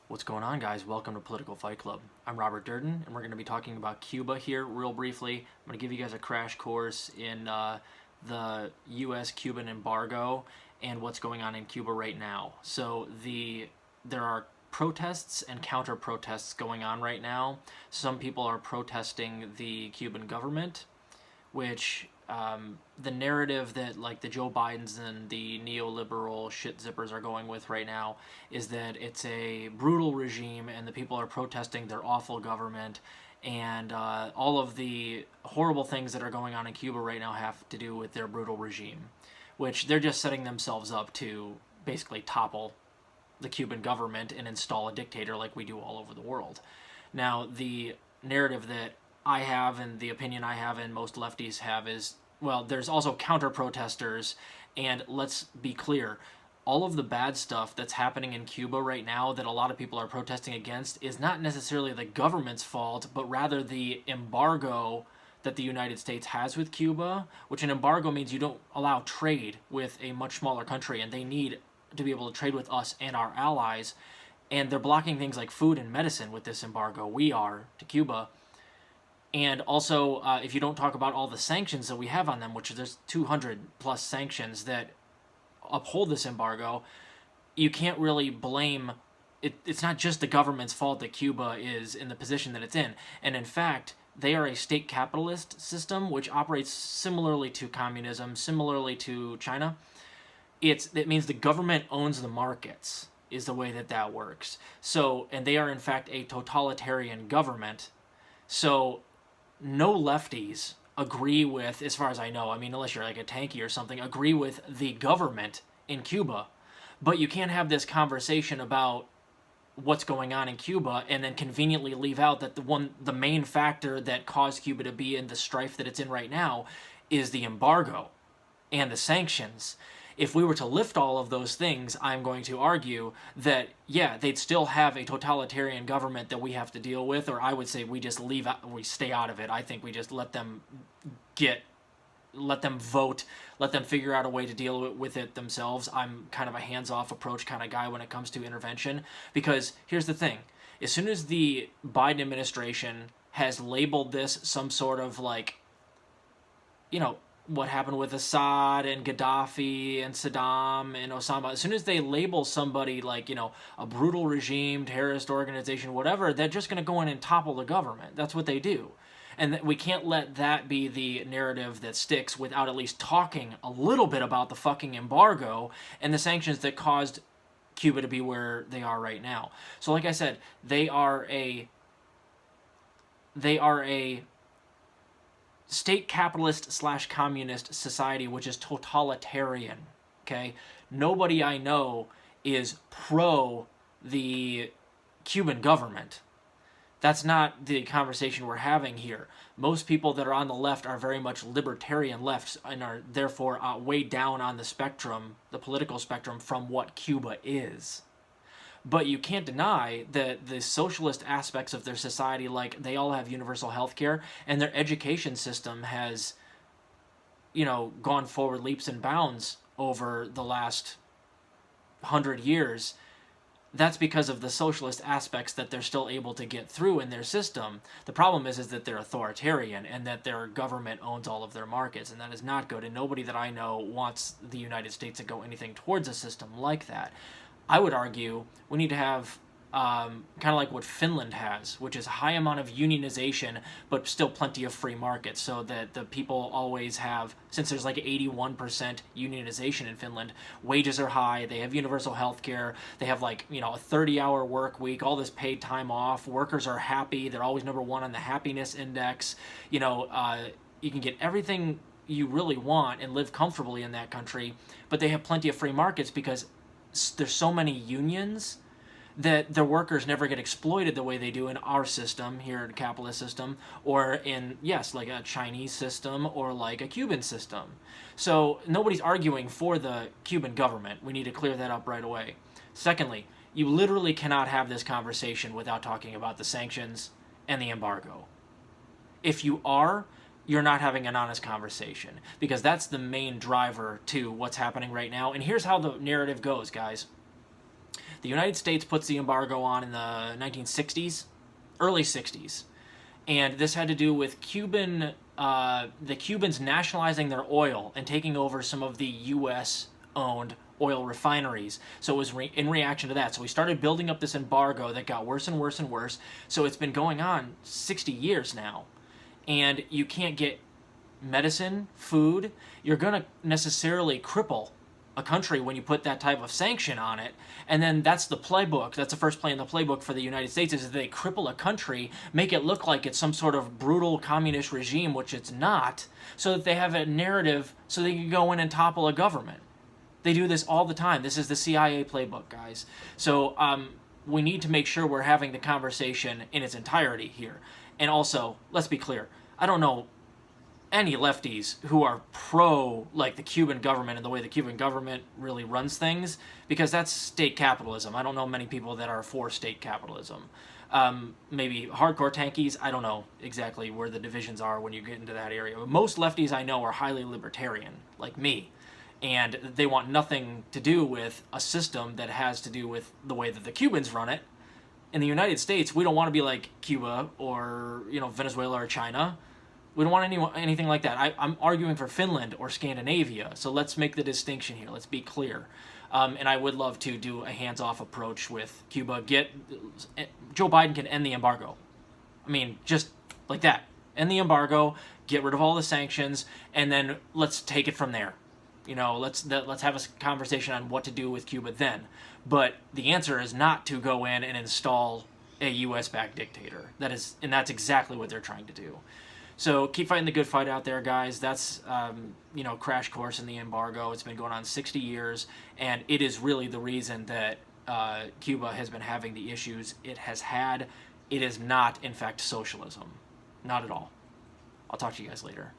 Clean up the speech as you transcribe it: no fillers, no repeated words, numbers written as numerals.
What's going on, guys? Welcome to Political Fight Club. I'm Robert Durden, and we're going to be talking about Cuba here real briefly. I'm going to give you guys a crash course in the US-Cuban embargo and what's going on in Cuba right now. So there are protests and counter-protests going on right now. Some people are protesting the Cuban government, which the narrative that like the Joe Bidens and the neoliberal shit zippers are going with right now is that it's a brutal regime and the people are protesting their awful government, and all of the horrible things that are going on in Cuba right now have to do with their brutal regime, which they're just setting themselves up to basically topple the Cuban government and install a dictator like we do all over the world. Now, the narrative that I have and the opinion I have and most lefties have is, well, there's also counter-protesters, and let's be clear, all of the bad stuff that's happening in Cuba right now that a lot of people are protesting against is not necessarily the government's fault, but rather the embargo that the United States has with Cuba, which an embargo means you don't allow trade with a much smaller country, and they need to be able to trade with us and our allies, and they're blocking things like food and medicine with this embargo. We are to Cuba. And also, if you don't talk about all the sanctions that we have on them, which there's 200 plus sanctions that uphold this embargo, you can't really blame it. It's not just the government's fault that Cuba is in the position that it's in. And in fact, they are a state capitalist system which operates similarly to communism, similarly to China. It means the government owns the markets, is the way that works. So, and they are in fact a totalitarian government. So no lefties agree with, as far as I know, I mean, unless you're like a tanky or something, agree with the government in Cuba. But you can't have this conversation about what's going on in Cuba and then conveniently leave out that the main factor that caused Cuba to be in the strife that it's in right now is the embargo and the sanctions. If we were to lift all of those things, I'm going to argue that, yeah, they'd still have a totalitarian government that we have to deal with, or I would say we just we stay out of it. I think we just let them vote, let them figure out a way to deal with it themselves. I'm kind of a hands-off approach kind of guy when it comes to intervention, because here's the thing. As soon as the Biden administration has labeled this some sort of like, what happened with Assad and Gaddafi and Saddam and Osama, as soon as they label somebody like, a brutal regime, terrorist organization, whatever, they're just going to go in and topple the government. That's what they do. And we can't let that be the narrative that sticks without at least talking a little bit about the fucking embargo and the sanctions that caused Cuba to be where they are right now. So like I said, they are a state capitalist / communist society, which is totalitarian, okay? Nobody I know is pro the Cuban government. That's not the conversation we're having here. Most people that are on the left are very much libertarian lefts and are therefore way down on the spectrum, the political spectrum, from what Cuba is. But you can't deny that the socialist aspects of their society, like they all have universal health care, and their education system has, gone forward leaps and bounds over the last 100 years. That's because of the socialist aspects that they're still able to get through in their system. The problem is that they're authoritarian and that their government owns all of their markets, and that is not good, and nobody that I know wants the United States to go anything towards a system like that. I would argue we need to have kind of like what Finland has, which is a high amount of unionization, but still plenty of free markets, so that the people always have, since there's like 81% unionization in Finland, wages are high, they have universal health care, they have like, a 30-hour work week, all this paid time off, workers are happy, they're always number one on the happiness index, you can get everything you really want and live comfortably in that country, but they have plenty of free markets because there's so many unions that their workers never get exploited the way they do in our system here, in the capitalist system, or in, yes, like a Chinese system or like a Cuban system. So nobody's arguing for the Cuban government. We need to clear that up right away. Secondly, you literally cannot have this conversation without talking about the sanctions and the embargo. If you are, you're not having an honest conversation, because that's the main driver to what's happening right now. And here's how the narrative goes, guys. The United States puts the embargo on in the 1960s, early 60s. And this had to do with the Cubans nationalizing their oil and taking over some of the U.S.-owned oil refineries. So it was in reaction to that. So we started building up this embargo that got worse and worse and worse. So it's been going on 60 years now. And you can't get medicine, food. You're going to necessarily cripple a country when you put that type of sanction on it. And then that's the playbook. That's the first play in the playbook for the United States, is that they cripple a country, make it look like it's some sort of brutal communist regime, which it's not, so that they have a narrative so they can go in and topple a government. They do this all the time. This is the CIA playbook, guys. So we need to make sure we're having the conversation in its entirety here. And also, let's be clear, I don't know any lefties who are pro like the Cuban government and the way the Cuban government really runs things, because that's state capitalism. I don't know many people that are for state capitalism. Maybe hardcore tankies, I don't know exactly where the divisions are when you get into that area. But most lefties I know are highly libertarian, like me, and they want nothing to do with a system that has to do with the way that the Cubans run it. In the United States, we don't want to be like Cuba or Venezuela or China. We don't want anything like that. I'm arguing for Finland or Scandinavia, so let's make the distinction here. Let's be clear. And I would love to do a hands-off approach with Cuba. Joe Biden can end the embargo. I mean, just like that. End the embargo, get rid of all the sanctions, and then let's take it from there. Let's have a conversation on what to do with Cuba then. But the answer is not to go in and install a U.S.-backed dictator. That's exactly what they're trying to do. So keep fighting the good fight out there, guys. That's, crash course in the embargo. It's been going on 60 years, and it is really the reason that Cuba has been having the issues it has had. It is not, in fact, socialism. Not at all. I'll talk to you guys later.